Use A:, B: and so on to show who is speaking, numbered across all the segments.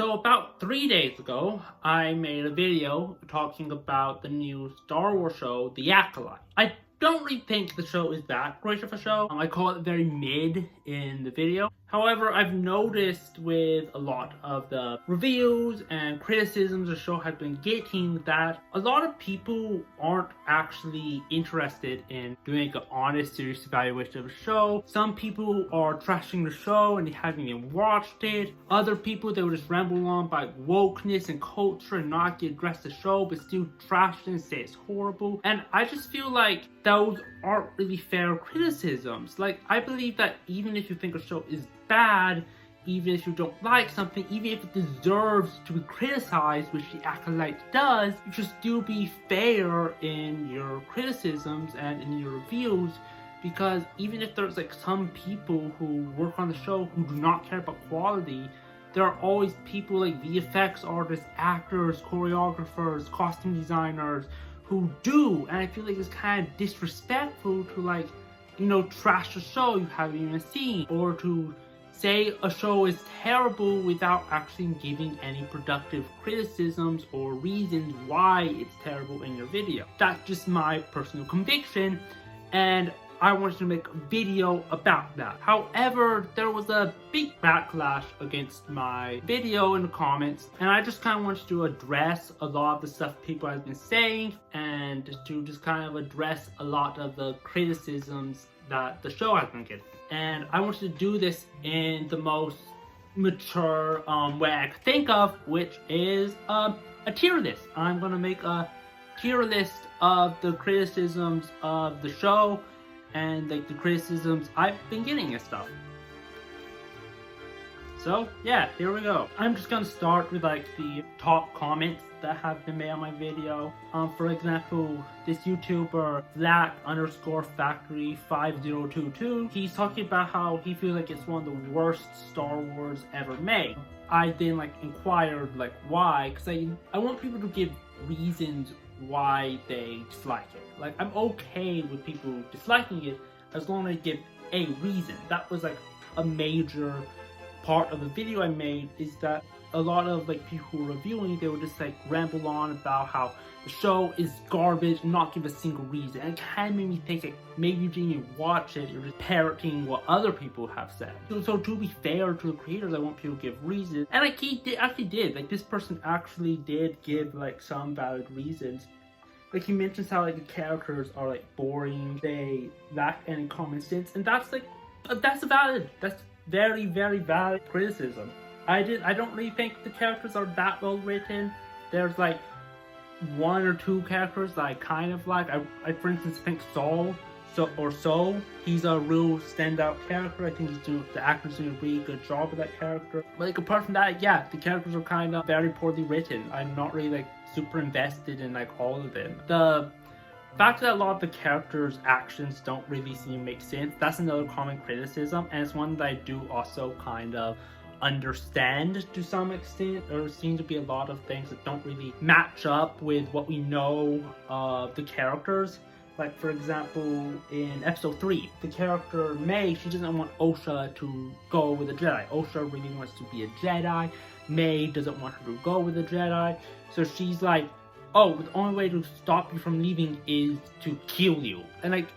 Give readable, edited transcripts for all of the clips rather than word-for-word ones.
A: So about 3 days ago, I made a video talking about the new Star Wars show, The Acolyte. I don't really think the show is that great of a show. I call it very mid in the video. However, I've noticed with a lot of the reviews and criticisms the show has been getting that a lot of people aren't actually interested in doing an honest, serious evaluation of the show. Some people are trashing the show and they haven't even watched it. Other people, they will just ramble on about wokeness and culture and not address the show but still trash it and say it's horrible. And I just feel like those aren't really fair criticisms. Like, I believe that even if you think a show is bad, even if you don't like something, even if it deserves to be criticized, which The Acolyte does, you should still be fair in your criticisms and in your reviews, because even if there's like some people who work on the show who do not care about quality, there are always people like VFX artists, actors, choreographers, costume designers who do, and I feel like it's kind of disrespectful to, like, you know, trash a show you haven't even seen, or to say a show is terrible without actually giving any productive criticisms or reasons why it's terrible in your video. That's just my personal conviction, and I wanted to make a video about that. However, there was a big backlash against my video in the comments, and I just kind of wanted to address a lot of the stuff people have been saying, and to just kind of address a lot of the criticisms that the show has been getting. And I wanted to do this in the most mature way I could think of, which is a tier list. I'm gonna make a tier list of the criticisms of the show and like the criticisms I've been getting and stuff. So yeah, here we go. I'm just gonna start with like the top comments that have been made on my video. For example, this YouTuber Black_Factory5022, he's talking about how he feels like it's one of the worst Star Wars ever made. I then like inquired like why, because I want people to give reasons why they dislike it. Like, I'm okay with people disliking it as long as they give a reason. That was like a major part of the video I made, is that a lot of like people who were reviewing, they would just like ramble on about how the show is garbage and not give a single reason. And it kind of made me think like maybe you didn't even watch it, you're just parroting what other people have said. So to be fair to the creators, I want people to give reasons, and like he actually did. Like, this person actually did give like some valid reasons. Like, he mentions how like the characters are like boring, they lack any common sense, and that's like that's very, very valid criticism. I don't really think the characters are that well written. There's like one or two characters that I kind of like. I for instance think Soul, he's a real standout character. I think the actor's doing a really good job with that character. But like, apart from that, yeah, the characters are kind of very poorly written. I'm not really like super invested in like all of them. The fact that a lot of the characters' actions don't really seem to make sense, that's another common criticism, and it's one that I do also kind of understand to some extent. There seems to be a lot of things that don't really match up with what we know of the characters. Like, for example, in episode 3, the character May, she doesn't want Osha to go with a Jedi. Osha really wants to be a Jedi. May doesn't want her to go with a Jedi. So she's like, oh, the only way to stop you from leaving is to kill you. And like,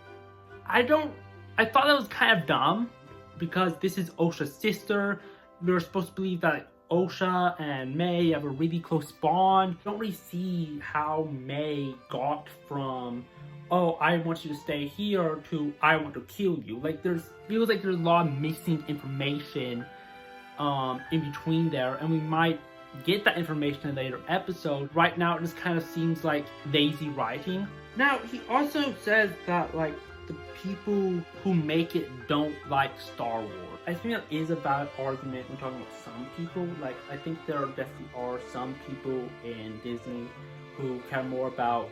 A: I thought that was kind of dumb, because this is Osha's sister. We're supposed to believe that Osha and May have a really close bond. You don't really see how May got from, oh, I want you to stay here, to I want to kill you. Like, feels like there's a lot of missing information in between there, and we might get that information in a later episode. Right now, it just kind of seems like lazy writing. Now, he also says that like the people who make it don't like Star Wars. I think that is a valid argument when talking about some people. Like, I think there definitely are some people in Disney who care more about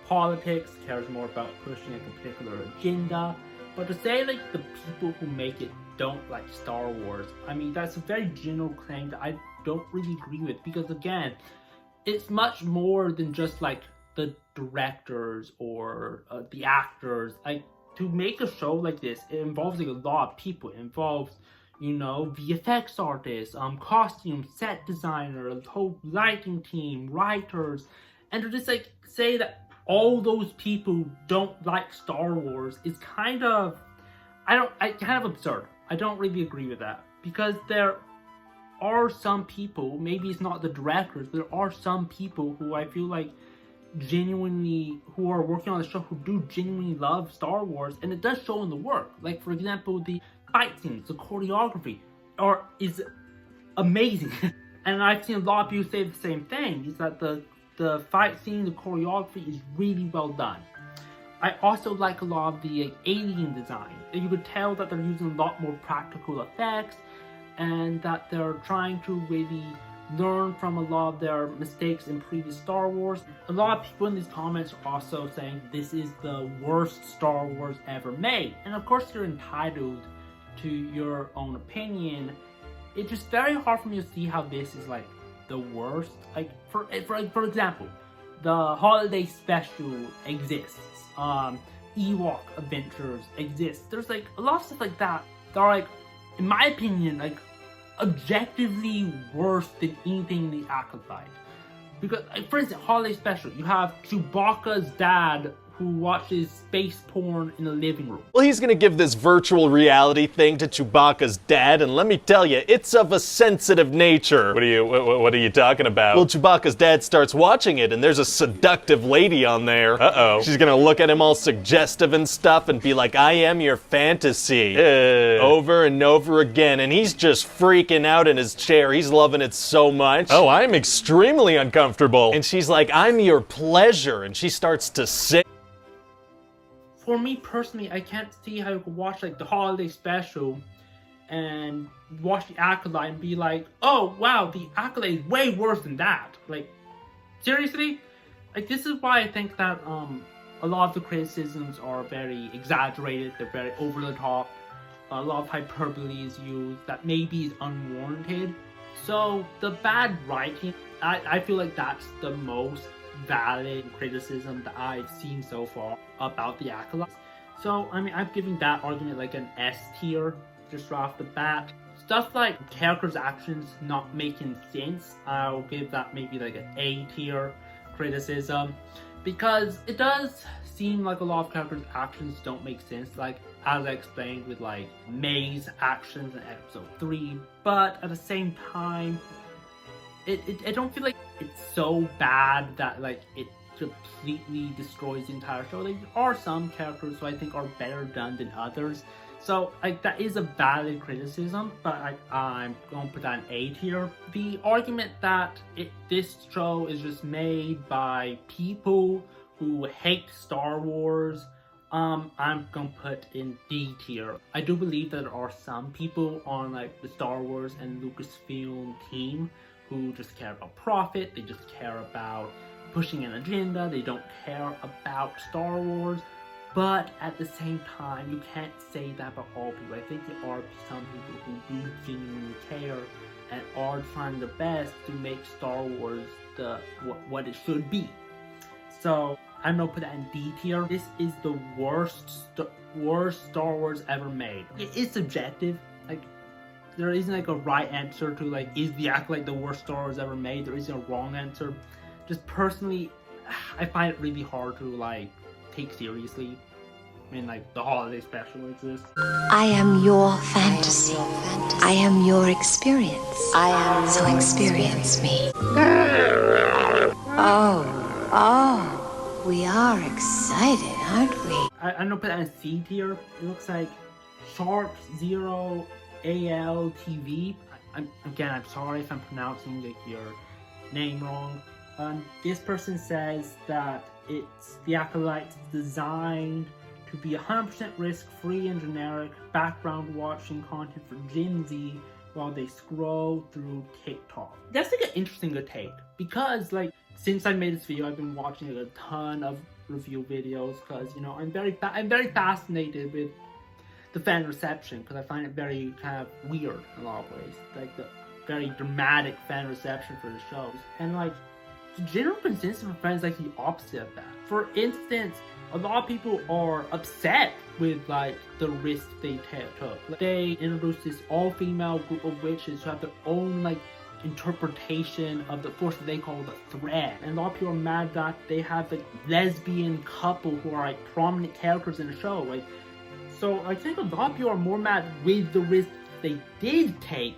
A: politics, cares more about pushing a particular agenda. But to say like the people who make it don't like Star Wars, I mean, that's a very general claim that I don't really agree with, because again, it's much more than just like the directors or the actors. Like, to make a show like this, it involves like a lot of people. It involves you know, VFX artists, costume, set designer, the whole lighting team, writers, and to just like say that all those people don't like Star Wars is kind of, kind of absurd. I don't really agree with that, because there are some people, maybe it's not the directors, there are some people who I feel like genuinely, who are working on the show, who do genuinely love Star Wars, and it does show in the work. Like, for example, the fight scenes, the choreography is amazing. And I've seen a lot of people say the same thing, is that the fight scene, the choreography is really well done. I also like a lot of the alien design. You could tell that they're using a lot more practical effects, and that they're trying to really learn from a lot of their mistakes in previous Star Wars. A lot of people in these comments are also saying this is the worst Star Wars ever made. And of course you're entitled to your own opinion. It's just very hard for me to see how this is like the worst. Like for example, the holiday special exists. Ewok Adventures exists. There's like a lot of stuff like that that are like, in my opinion, like objectively worse than anything in the Acolyte. Because, like, for instance, holiday special, you have Chewbacca's dad who watches space porn in the living room.
B: Well, he's gonna give this virtual reality thing to Chewbacca's dad, and let me tell you, it's of a sensitive nature. What are you talking about? Well, Chewbacca's dad starts watching it, and there's a seductive lady on there. Uh-oh. She's gonna look at him all suggestive and stuff and be like, I am your fantasy. Over and over again, and he's just freaking out in his chair. He's loving it so much. Oh, I'm extremely uncomfortable. And she's like, I'm your pleasure, and she starts to sing.
A: For me personally, I can't see how you could watch like the holiday special and watch the Acolyte and be like, oh wow, the Acolyte is way worse than that. Like, seriously? Like, this is why I think that a lot of the criticisms are very exaggerated, they're very over the top, a lot of hyperbole is used that maybe is unwarranted. So the bad writing, I feel like that's the most valid criticism that I've seen so far about the Acolyte. So, I mean, I'm giving that argument like an S tier, just right off the bat. Stuff like characters' actions not making sense, I'll give that maybe like an A tier criticism, because it does seem like a lot of characters' actions don't make sense, like as I explained with like May's actions in episode 3, but at the same time, I don't feel like it's so bad that like it completely destroys the entire show. There are some characters who I think are better done than others. So like that is a valid criticism, but I'm going to put that in A tier. The argument that this show is just made by people who hate Star Wars, I'm going to put in D tier. I do believe that there are some people on like the Star Wars and Lucasfilm team who just care about profit, they just care about pushing an agenda, they don't care about Star Wars. But at the same time, you can't say that about all people. I think there are some people who do genuinely care and are trying their best to make Star Wars what it should be. So I'm gonna put that in D tier. This is the worst Star Wars ever made. It is subjective. Like, there isn't like a right answer to like, is the Acolyte the worst Star Wars ever made? There isn't a wrong answer. Just personally, I find it really hard to like take seriously. I mean, like, the holiday special exists.
C: I am your fantasy. I am your experience. I am so experience me. Oh, we are excited, aren't we?
A: I'm gonna put that in C tier. It looks like Shark Zero ALTV. I'm sorry if I'm pronouncing like your name wrong. This person says that the Acolyte's designed to be 100% risk-free and generic background watching content for Gen Z while they scroll through TikTok. That's like an interesting take, because like since I made this video, I've been watching like, a ton of review videos, because you know I'm very fascinated with the fan reception, because I find it very kind of weird in a lot of ways, like the very dramatic fan reception for the shows. And like the general consensus of friends like the opposite of that. For instance, a lot of people are upset with like the risk they took. Like, they introduced this all-female group of witches who have their own like interpretation of the force that they call the thread. And a lot of people are mad that they have like lesbian couple who are like prominent characters in the show. Like, so I think a lot of people are more mad with the risk they did take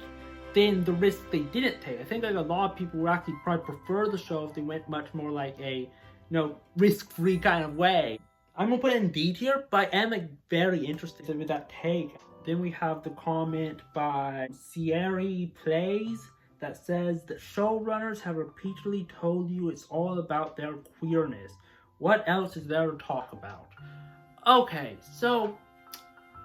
A: than the risk they didn't take. I think like a lot of people would actually probably prefer the show if they went much more like a, you know, risk-free kind of way. I'm gonna put it in D tier, but I am like very interested with that take. Then we have the comment by Sierra Plays that says that showrunners have repeatedly told you it's all about their queerness. What else is there to talk about? Okay, so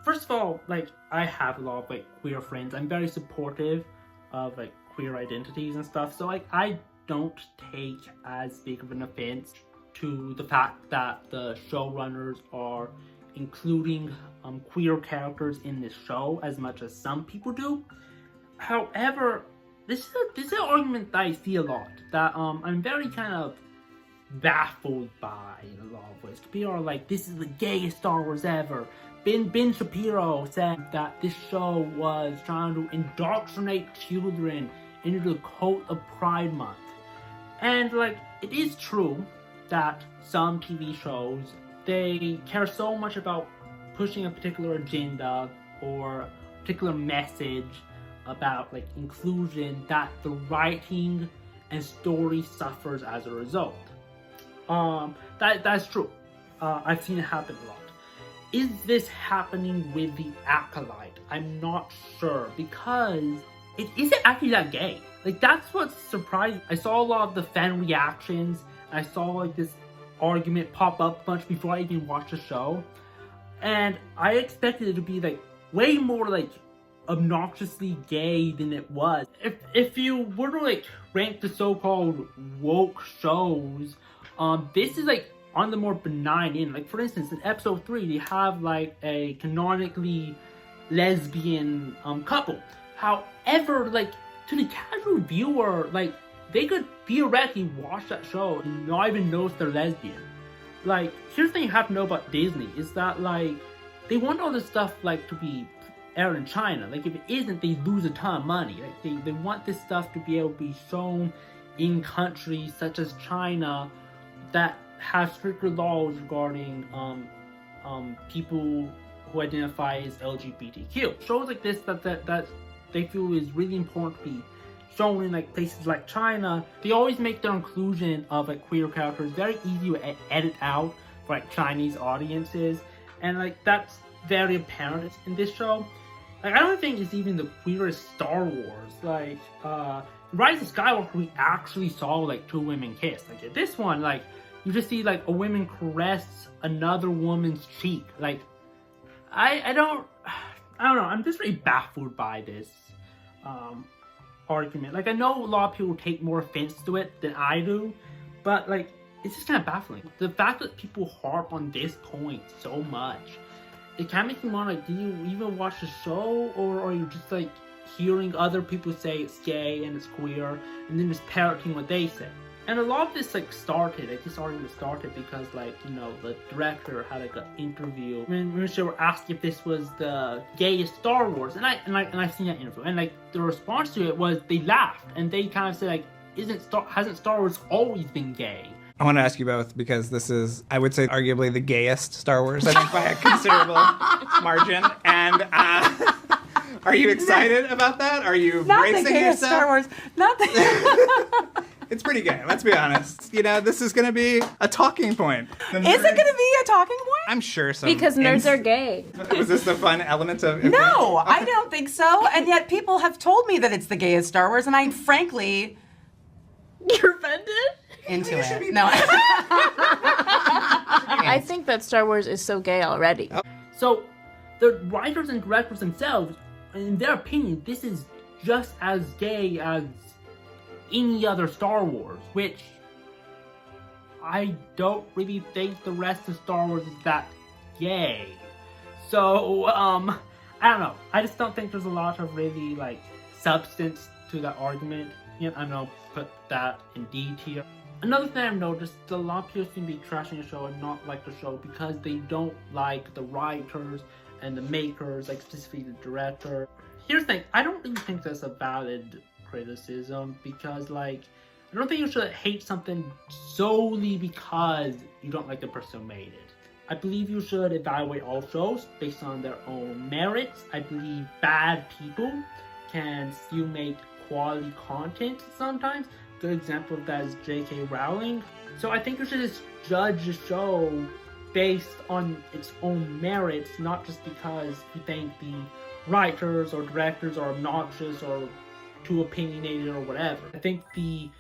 A: first of all, like, I have a lot of like queer friends. I'm very supportive of like queer identities and stuff. So like, I don't take as big of an offense to the fact that the showrunners are including queer characters in this show as much as some people do. However, this is an argument that I see a lot, that I'm very kind of baffled by in a lot of ways. People are like, this is the gayest Star Wars ever. Ben Shapiro said that this show was trying to indoctrinate children into the cult of Pride Month. And like, it is true that some TV shows, they care so much about pushing a particular agenda or a particular message about like inclusion that the writing and story suffers as a result. That's true. I've seen it happen a lot. Is this happening with the Acolyte? I'm not sure, because it isn't actually that gay. Like, that's what's surprising. I saw a lot of the fan reactions, and I saw like this argument pop up much before I even watched the show, and I expected it to be like way more like obnoxiously gay than it was. If you were to like rank the so-called woke shows, this is like on the more benign end. Like, for instance, in episode 3, they have like a canonically lesbian couple. However, like, to the casual viewer, like, they could theoretically watch that show and not even notice they're lesbian. Like, here's the thing you have to know about Disney, is that like, they want all this stuff like to be aired in China. Like, if it isn't, they lose a ton of money. Like, they want this stuff to be able to be shown in countries such as China that have stricter laws regarding people who identify as LGBTQ. Shows like this that they feel is really important to be shown in like places like China, they always make their inclusion of like queer characters very easy to edit out for like Chinese audiences, and like that's very apparent in this show. Like, I don't think it's even the queerest Star Wars. Like, Rise of Skywalker, we actually saw like two women kiss. Like, this one, like, you just see like a woman caress another woman's cheek. Like, I don't know. I'm just really baffled by this argument. Like, I know a lot of people take more offense to it than I do, but like, it's just kind of baffling. The fact that people harp on this point so much, it kind of makes me wonder, like, do you even watch the show, or are you just like hearing other people say it's gay and it's queer and then just parroting what they say? And a lot of this like started, like this argument started because, like, you know, the director had like an interview when they were asked if this was the gayest Star Wars, and I've seen that interview, and like the response to it was they laughed and they kind of said like, hasn't Star Wars always been gay?
D: I want to ask you both, because this is, I would say, arguably the gayest Star Wars, I think, by a considerable margin. And are you excited about that? Are you bracing yourself?
E: Star Wars. Not the
D: It's pretty gay, let's be honest. You know, this is going to be a talking point.
E: Is it going to be a talking point?
D: I'm sure so.
F: Because nerds are gay.
D: Was this the fun element of...
E: No, okay. I don't think so. And yet people have told me that it's the gayest Star Wars, and I frankly...
F: You're offended?
E: Into it. No.
F: I think that Star Wars is so gay already.
A: So, the writers and directors themselves, in their opinion, this is just as gay as any other Star Wars, which I don't really think the rest of Star Wars is that gay. So, I don't know. I just don't think there's a lot of really, like, substance to that argument. You know, I'm gonna put that in D tier. Another thing I've noticed, a lot of people seem to be trashing the show and not like the show because they don't like the writers and the makers, like specifically the director. Here's the thing, I don't really think that's a valid criticism because, like, I don't think you should hate something solely because you don't like the person who made it. I believe you should evaluate all shows based on their own merits. I believe bad people can still make quality content sometimes. Good example of that is J.K. Rowling. So I think you should just judge the show based on its own merits, not just because you think the writers or directors are obnoxious or too opinionated or whatever. I think the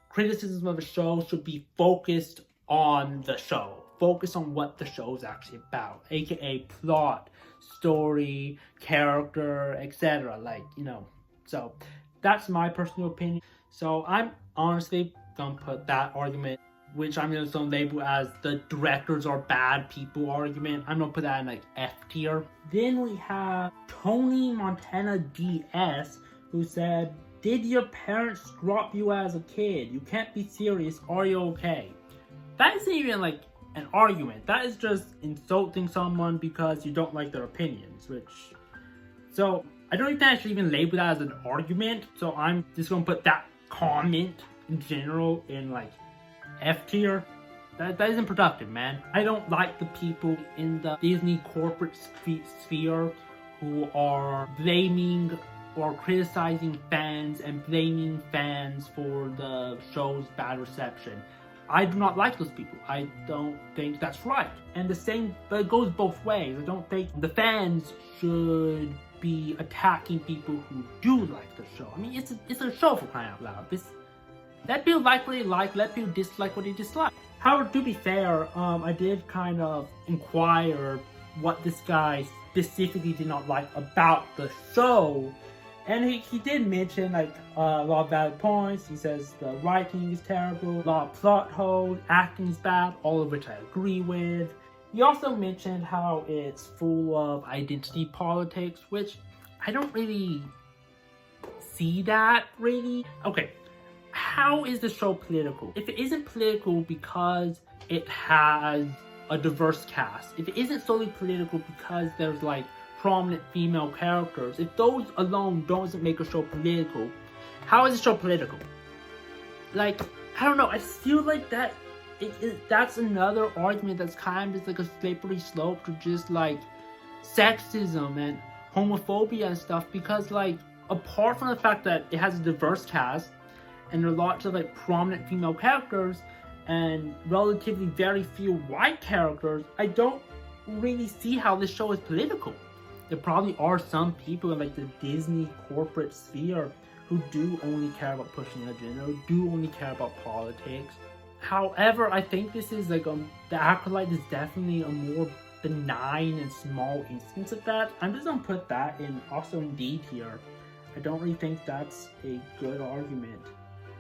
A: criticism of a show should be focused on the show. Focus on what the show is actually about, aka plot, story, character, etc. Like, you know, so that's my personal opinion. So I'm honestly gonna put that argument, which I'm gonna label as the directors are bad people argument, I'm gonna put that in like F tier. Then we have Tony Montana DS, who said, "Did your parents drop you as a kid? You can't be serious. Are you okay?" That isn't even like an argument. That is just insulting someone because you don't like their opinions, so I don't think I should even label that as an argument. So I'm just gonna put that comment in general in like F tier. That isn't productive, man. I don't like the people in the Disney corporate sphere who are blaming or criticizing fans and blaming fans for the show's bad reception. I do not like those people. I don't think that's right. And the same, but it goes both ways. I don't think the fans should be attacking people who do like the show. I mean, it's a show, for crying out loud. Let people like what they like, let people dislike what they dislike. However, to be fair, I did kind of inquire what this guy specifically did not like about the show. And he did mention like a lot of valid points. He says the writing is terrible, a lot of plot holes, acting is bad, all of which I agree with. He also mentioned how it's full of identity politics, which I don't really see that really. Okay, how is the show political? If it isn't political because it has a diverse cast, if it isn't solely political because there's like prominent female characters, if those alone doesn't make a show political, how is the show political? Like, I don't know, I feel like that's another argument that's kind of just like a slippery slope to just like sexism and homophobia and stuff, because like, apart from the fact that it has a diverse cast and there are lots of like prominent female characters and relatively very few white characters, I don't really see how this show is political. There probably are some people in like the Disney corporate sphere who do only care about pushing an agenda, who do only care about politics. However, I think this is like the Acolyte is definitely a more benign and small instance of that. I'm just gonna put that in also in D tier. I don't really think that's a good argument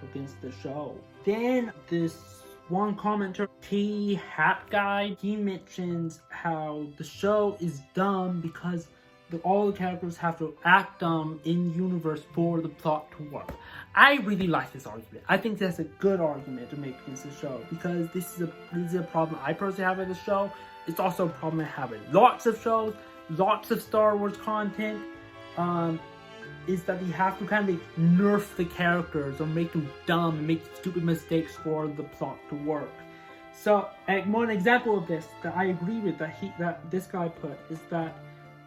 A: against the show. Then this one commenter, T Hat Guy, he mentions how the show is dumb because all the characters have to act dumb in universe for the plot to work. I really like this argument. I think that's a good argument to make against the show, because this is a problem I personally have with the show. It's also a problem I have with lots of shows, lots of Star Wars content, is that you have to kind of nerf the characters or make them dumb and make stupid mistakes for the plot to work. So, one example of this that I agree with that this guy put is that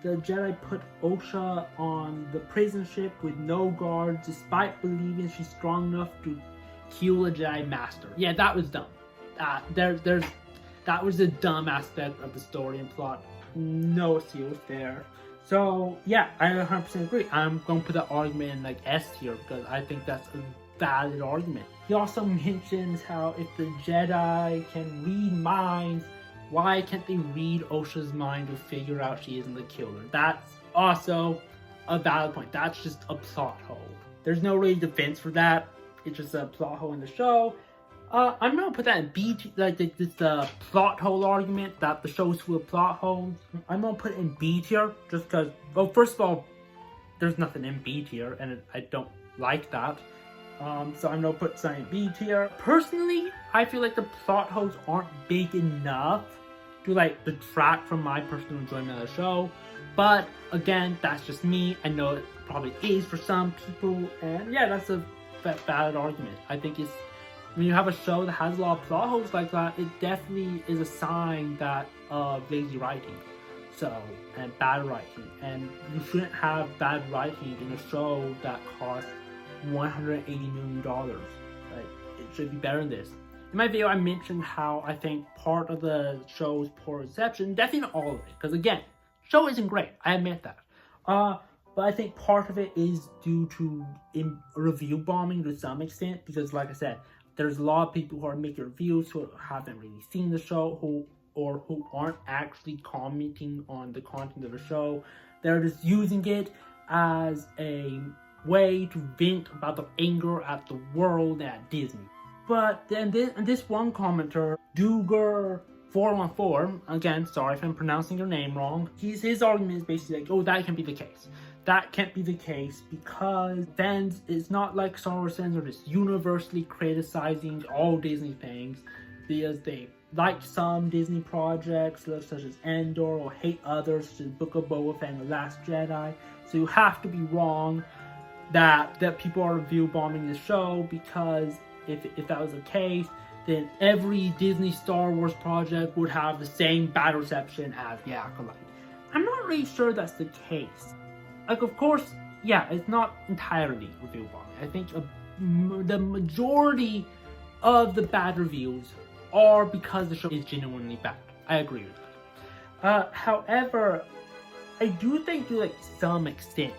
A: the Jedi put Osha on the prison ship with no guards despite believing she's strong enough to kill a Jedi Master. Yeah, that was dumb. That was a dumb aspect of the story and plot. No excuse there. So yeah, I 100% agree. I'm going to put that argument in like S tier because I think that's a valid argument. He also mentions how if the Jedi can read minds, why can't they read Osha's mind to figure out she isn't the killer? That's also a valid point. That's just a plot hole. There's no really defense for that. It's just a plot hole in the show. I'm gonna put that in B tier, like it's the plot hole argument that the show's full of plot holes. I'm gonna put it in B tier just because, well, first of all, there's nothing in B tier and I don't like that. So I'm gonna put something B tier. Personally, I feel like the plot holes aren't big enough to like detract from my personal enjoyment of the show. But again, that's just me. I know it probably is for some people, and yeah, that's a valid argument. I think it's when you have a show that has a lot of plot holes like that, it definitely is a sign that of lazy writing. So, and bad writing. And you shouldn't have bad writing in a show that costs $180 million. Like, it should be better than this. In my video, I mentioned how I think part of the show's poor reception, definitely not all of it, because again, show isn't great, I admit that. But I think part of it is due to review bombing to some extent, because like I said, there's a lot of people who are making reviews who haven't really seen the show, who aren't actually commenting on the content of the show. They're just using it as a way to vent about the anger at the world and at Disney. But then this one commenter, Duger414, again, sorry if I'm pronouncing your name wrong, his argument is basically like, oh, that can't be the case. That can't be the case because fans, it's not like Star Wars fans are just universally criticizing all Disney things because they like some Disney projects such as Endor or hate others such as Book of Boba Fett and The Last Jedi. So you have to be wrong that people are review bombing the show, because if that was the case, then every Disney Star Wars project would have the same bad reception as The Acolyte. I'm not really sure that's the case. Like, of course, yeah, it's not entirely review bombing. I think the majority of the bad reviews are because the show is genuinely bad. I agree with that. However, I do think to like some extent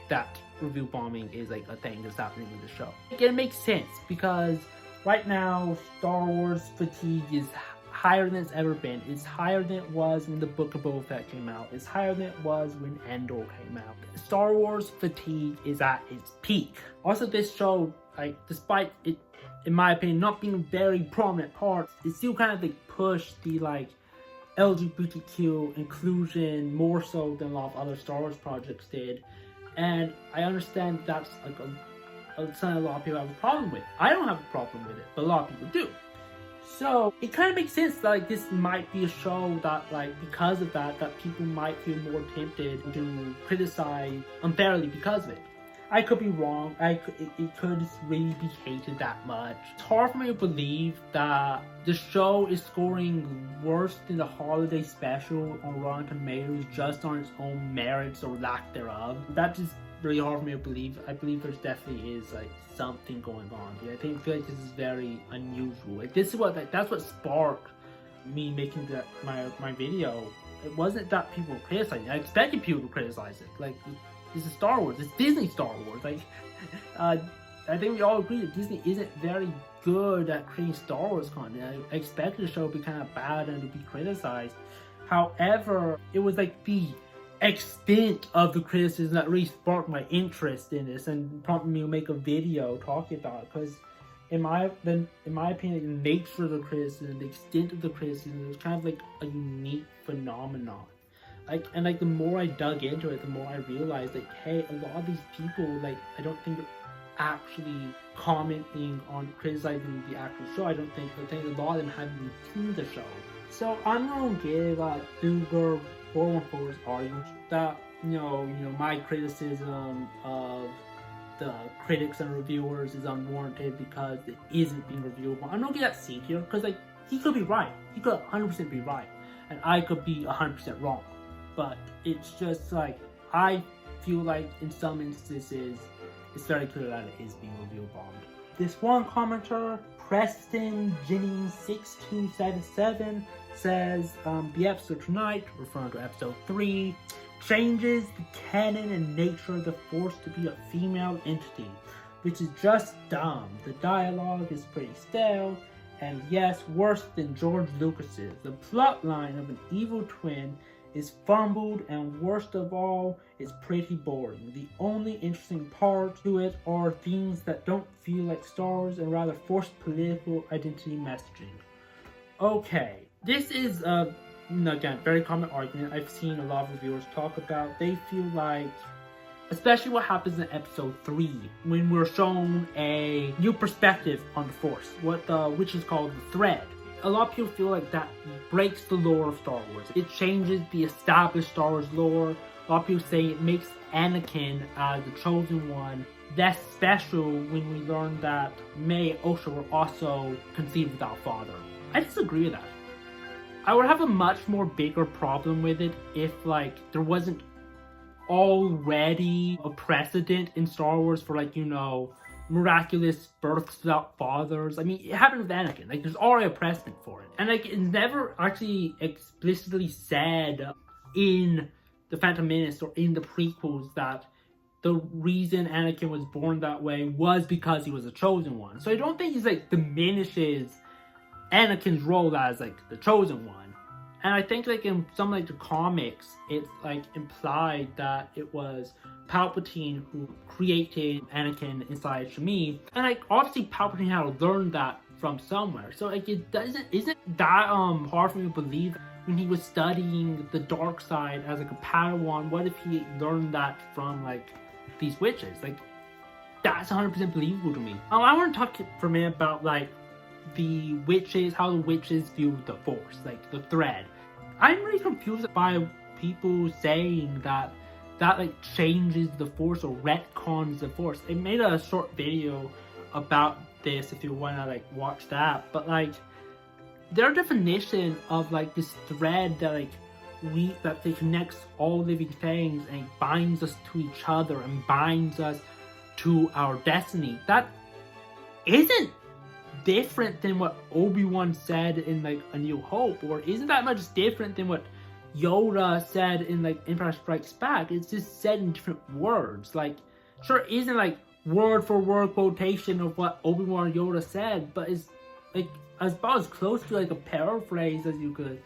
A: that review bombing is like a thing that's happening with the show. It makes sense because right now Star Wars fatigue is higher than it's ever been. It's higher than it was when the Book of Boba Fett came out. It's higher than it was when Endor came out. Star Wars fatigue is at its peak. Also, this show, like, despite it, in my opinion, not being a very prominent part, it still kind of like pushed the like LGBTQ inclusion more so than a lot of other Star Wars projects did. And I understand that's like something a lot of people have a problem with. I don't have a problem with it, but a lot of people do. So it kind of makes sense that like this might be a show that like because of that people might feel more tempted to criticize unfairly because of it. I could be wrong. It could just really be hated that much. It's hard for me to believe that the show is scoring worse than the holiday special on Rotten Tomatoes just on its own merits or lack thereof. That's just really hard for me to believe. I believe there's definitely is like something going on here. I feel like this is very unusual. Like this is that's what sparked me making my video. It wasn't that people were criticizing. I expected people to criticize it. Like, this is Star Wars. It's Disney Star Wars. Like, I think we all agree that Disney isn't very good at creating Star Wars content. I expected the show to be kind of bad and to be criticized. However, it was like the extent of the criticism that really sparked my interest in this and prompted me to make a video talking about it. Because in my opinion, the nature of the criticism, the extent of the criticism, was kind of like a unique phenomenon. Like, and like the more I dug into it, the more I realized like, hey, a lot of these people, like, I don't think are actually commenting on criticizing the actual show. I think a lot of them haven't even seen the show. So I'm gonna give Duger 414's argument that you know my criticism of the critics and reviewers is unwarranted because it isn't being reviewable. I'm gonna give that C tier because like he could be right. He could 100% be right, and I could be 100% wrong. But it's just like, I feel like in some instances, it's very clear that it is being review bombed. This one commenter, Preston Jennings 6277, says, the episode tonight, referring to episode 3, changes the canon and nature of the Force to be a female entity, which is just dumb. The dialogue is pretty stale, and yes, worse than George Lucas's. The plotline of an evil twin is fumbled, and worst of all, it's pretty boring. The only interesting part to it are themes that don't feel like Star Wars and rather forced political identity messaging. Okay, this is again, very common argument I've seen a lot of reviewers talk about. They feel like Especially what happens in episode 3, when we're shown a new perspective on the Force, which is called the Thread. A lot of people feel like that breaks the lore of Star Wars. It changes the established Star Wars lore. A lot of people say it makes Anakin, as the chosen one, less special when we learn that May and Osha were also conceived without father. I disagree with that. I would have a much more bigger problem with it if, like, there wasn't already a precedent in Star Wars for, like, you know, miraculous births without fathers. I mean, it happened with Anakin. Like, there's already a precedent for it. And, like, it's never actually explicitly said in the Phantom Menace or in the prequels that the reason Anakin was born that way was because he was a chosen one. So I don't think he's, like, diminishes Anakin's role as, like, the chosen one. And I think, like, in some, like, the comics, it's, like, implied that it was Palpatine who created Anakin inside Shmi. And, like, obviously Palpatine had to learn that from somewhere. So, like, isn't that hard for me to believe? When he was studying the dark side as, like, a Padawan, what if he learned that from, like, these witches? Like, that's 100% believable to me. I want to talk for a minute about, like, the witches, how the witches view the Force, like, the Thread. I'm really confused by people saying that like, changes the Force or retcons the Force. I made a short video about this if you want to, like, watch that. But, like, their definition of, like, this thread that, like, that connects all living things and binds us to each other and binds us to our destiny, that isn't different than what Obi-Wan said in, like, A New Hope, or isn't that much different than what Yoda said in, like, Empire Strikes Back. It's just said in different words. Like, sure, it isn't, like, word for word quotation of what Obi-Wan and Yoda said, but it's, like, about as close to, like, a paraphrase as you could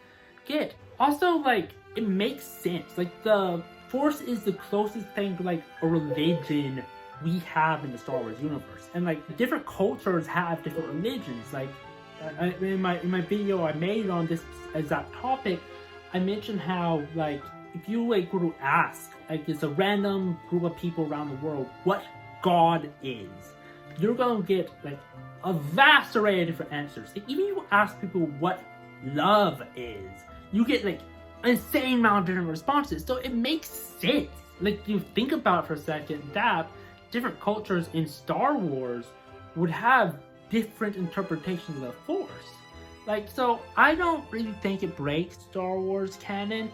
A: get. Also, like, it makes sense. Like, the Force is the closest thing to, like, a religion we have in the Star Wars universe. And, like, different cultures have different religions. Like, in my video I made on this exact topic, I mentioned how, like, if you, like, were to ask, like, it's a random group of people around the world what God is, you're gonna get, like, a vast array of different answers. Like, even if you ask people what love is, you get, like, an insane amount of different responses. So it makes sense. Like, you think about it for a second, that different cultures in Star Wars would have different interpretations of the Force. Like, so I don't really think it breaks Star Wars canon.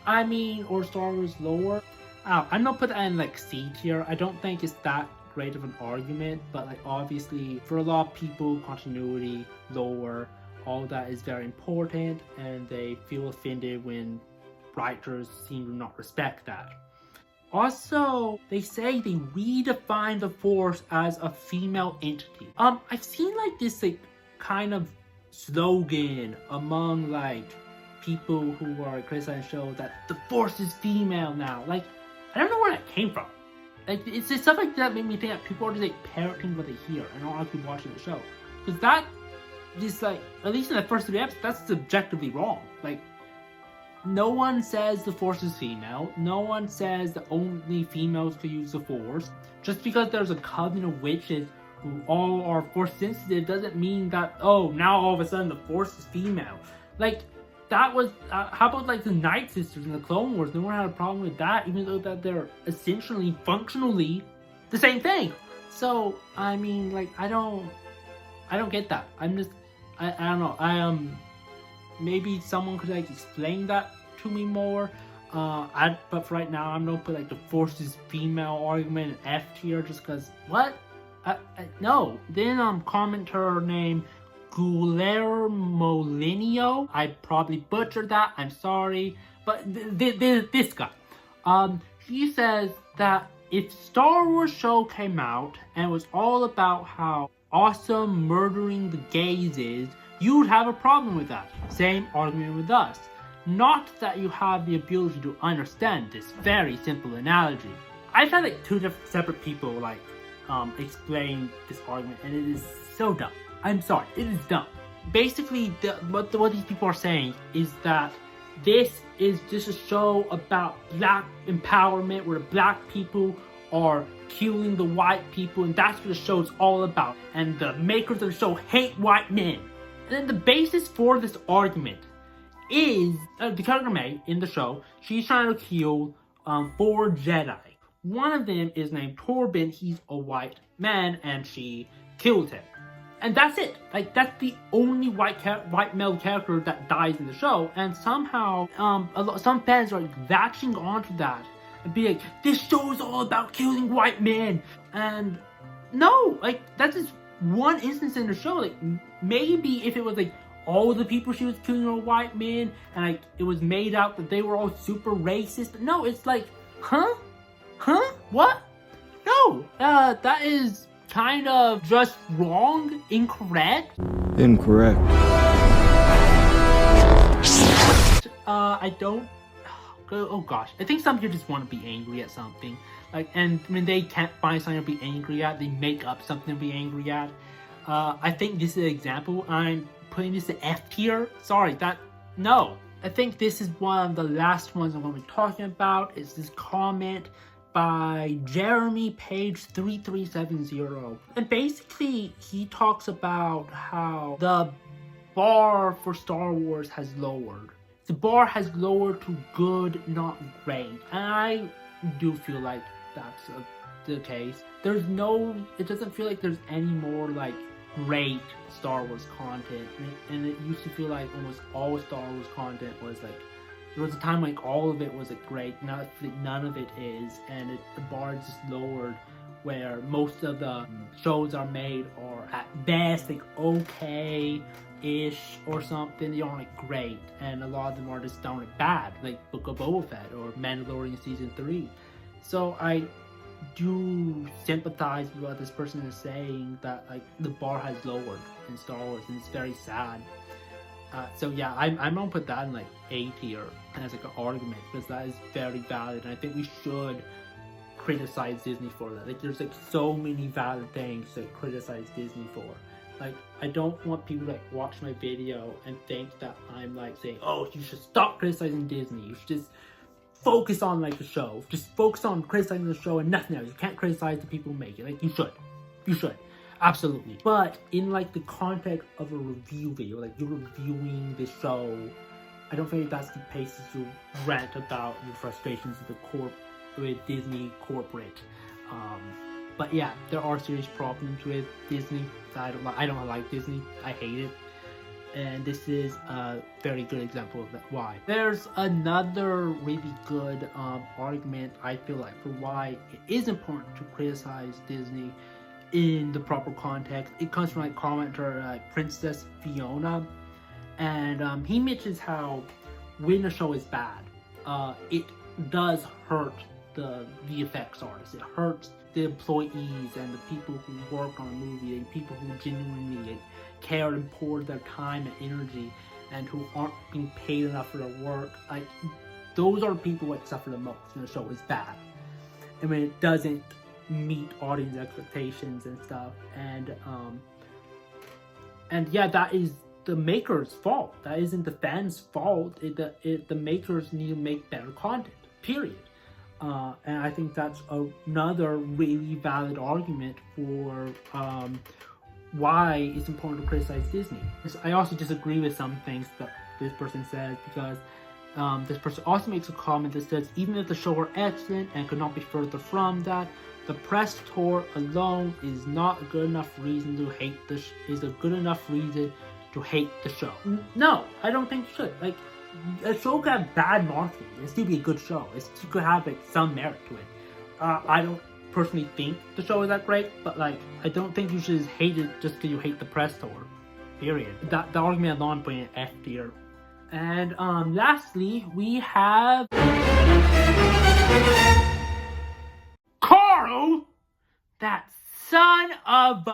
A: I mean, or Star Wars lore. I'm gonna put that in, like, C tier. I don't think it's that great of an argument, but, like, obviously for a lot of people, continuity, lore, all that is very important, and they feel offended when writers seem to not respect that. Also, they say they redefine the Force as a female entity. I've seen, like, this, like, kind of slogan among, like, people who are criticizing the show that the Force is female now. Like, I don't know where that came from. Like, it's just stuff like that made me think that people are just, like, parroting what they hear and don't actually watching the show. Because that just, like, at least in the first 3 episodes, that's subjectively wrong. Like, no one says the Force is female. No one says that only females could use the Force. Just because there's a coven of witches who all are Force sensitive doesn't mean that, oh, now all of a sudden the Force is female. Like, that was, how about, like, the Night Sisters in the Clone Wars? No one had a problem with that, even though that they're essentially, functionally, the same thing. So, I mean, like, I don't get that. I'm just, I don't know. Maybe someone could, like, explain that to me more. But for right now, I'm gonna put, like, the Force is female argument in F tier, just because, what? No. Then, commenter named Guillermolinio, I probably butchered that, I'm sorry, but this guy, he says that if Star Wars show came out and it was all about how awesome murdering the gays is, you would have a problem with that. Same argument with us. Not that you have the ability to understand this very simple analogy. I've had, like, 2 separate people, like, explain this argument, and it is so dumb. I'm sorry, it is dumb. Basically, what these people are saying is that this is just a show about black empowerment, where black people are killing the white people, and that's what the show's all about. And the makers of the show hate white men. And then the basis for this argument is the character May in the show. She's trying to kill 4 Jedi. One of them is named Torben. He's a white man, and she kills him. And that's it. Like, that's the only white male character that dies in the show. And somehow, some fans are like, latching onto that and be like, this show is all about killing white men. And no, like, that's just one instance in the show. Like, maybe if it was like all the people she was killing were white men, and like it was made out that they were all super racist. But no, it's like, huh? What? No, that is kind of just wrong, incorrect. I don't. Oh gosh, I think some people just want to be angry at something. Like, and when they can't find something to be angry at, they make up something to be angry at. I think this is an example. I'm putting this in F tier. Sorry, no. I think this is one of the last ones I'm going to be talking about. It's this comment by Jeremy Page 3370. And basically, he talks about how the bar for Star Wars has lowered. The bar has lowered to good, not great. And I do feel like that's the case. It doesn't feel like there's any more like great Star Wars content. And it used to feel like almost all Star Wars content was like, there was a time like all of it was like great, now none of it is, and the bar is just lowered, where most of the shows are made are at best like okay-ish or something. They aren't like great, and a lot of them are just downright bad, like Book of Boba Fett or Mandalorian Season 3. So I do sympathize with what this person is saying, that like the bar has lowered in Star Wars, and it's very sad. So yeah, I'm gonna put that in like A tier as like an argument, because that is very valid, and I think we should criticize Disney for that. Like, there's like so many valid things to criticize Disney for. Like, I don't want people to like watch my video and think that I'm like saying, oh, you should stop criticizing Disney. You should just focus on like the show. Just focus on criticizing the show and nothing else. You can't criticize the people who make it. Like, you should. Absolutely. But in like the context of a review video, like you're reviewing the show, I don't think that's the places you rant about your frustrations with Disney corporate. But yeah, there are serious problems with Disney. I don't like Disney. I hate it. And this is a very good example of that. Why? There's another really good argument, I feel like, for why it is important to criticize Disney in the proper context. It comes from like commenter Princess Fiona, and he mentions how when a show is bad, it does hurt the VFX artists. It hurts the employees and the people who work on a movie, and people who genuinely care and pour their time and energy, and who aren't being paid enough for their work. Like, those are the people that suffer the most when the show is bad, and when it doesn't meet audience expectations and stuff. And yeah, that is the maker's fault. That isn't the fans' fault. The makers need to make better content, period. And I think that's another really valid argument for why it's important to criticize Disney. I also disagree with some things that this person says, because this person also makes a comment that says, even if the show were excellent and could not be further from that, the press tour alone is not a good enough reason to hate the show. No, I don't think you should. Like, a show could have bad marketing and still be a good show. It still could have like some merit to it. I don't personally think the show is that great, but like, I don't think you should just hate it just because you hate the press tour. Period. The argument alone putting an F tier. And lastly, we have Carl, that son of